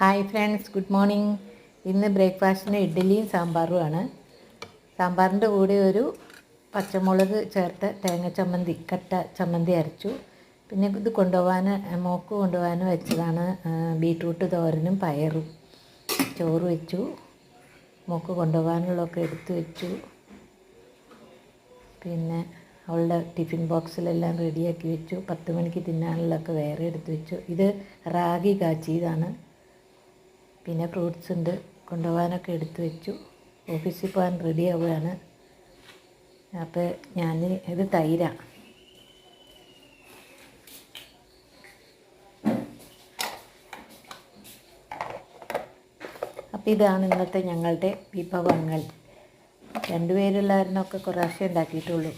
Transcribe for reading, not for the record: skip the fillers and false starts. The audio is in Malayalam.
Hi friends, good morning. ഇന്ന് ബ്രേക്ക്ഫാസ്റ്റിന് ഇഡ്ഡലിയും സാമ്പാറുമാണ്. സാമ്പാറിൻ്റെ കൂടെ ഒരു പച്ചമുളക് ചേർത്ത് തേങ്ങ ചമ്മന്തി, കട്ട ചമ്മന്തി അരച്ചു. പിന്നെ ഇത് മോക്ക് കൊണ്ടുപോകാൻ വെച്ചതാണ് ബീട്രൂട്ട് തോരനും പയറും. ചോറ് വെച്ചു, മോക്ക് കൊണ്ടുപോകാനുള്ളതൊക്കെ എടുത്തു വെച്ചു. പിന്നെ അവളുടെ ടിഫിൻ ബോക്സിലെല്ലാം റെഡിയാക്കി വെച്ചു. 10 മണിക്ക് തിന്നാനുള്ളതൊക്കെ വേറെ എടുത്തു വെച്ചു. ഇത് റാഗി കാച്ചിയതാണ്. പിന്നെ ഫ്രൂട്ട്സ് ഉണ്ട്, കൊണ്ടുപോകാനൊക്കെ എടുത്തു വെച്ചു. ഓഫീസിൽ പോകാൻ റെഡി ആവുകയാണ്. അപ്പോൾ ഇത് തൈരാണ്. അപ്പോൾ ഇതാണ് ഇന്നത്തെ ഞങ്ങളുടെ വിഭവങ്ങൾ. 2 പേരുള്ളവരിനൊക്കെ കുറേശ്ശേ ഉണ്ടാക്കിയിട്ടുള്ളൂ.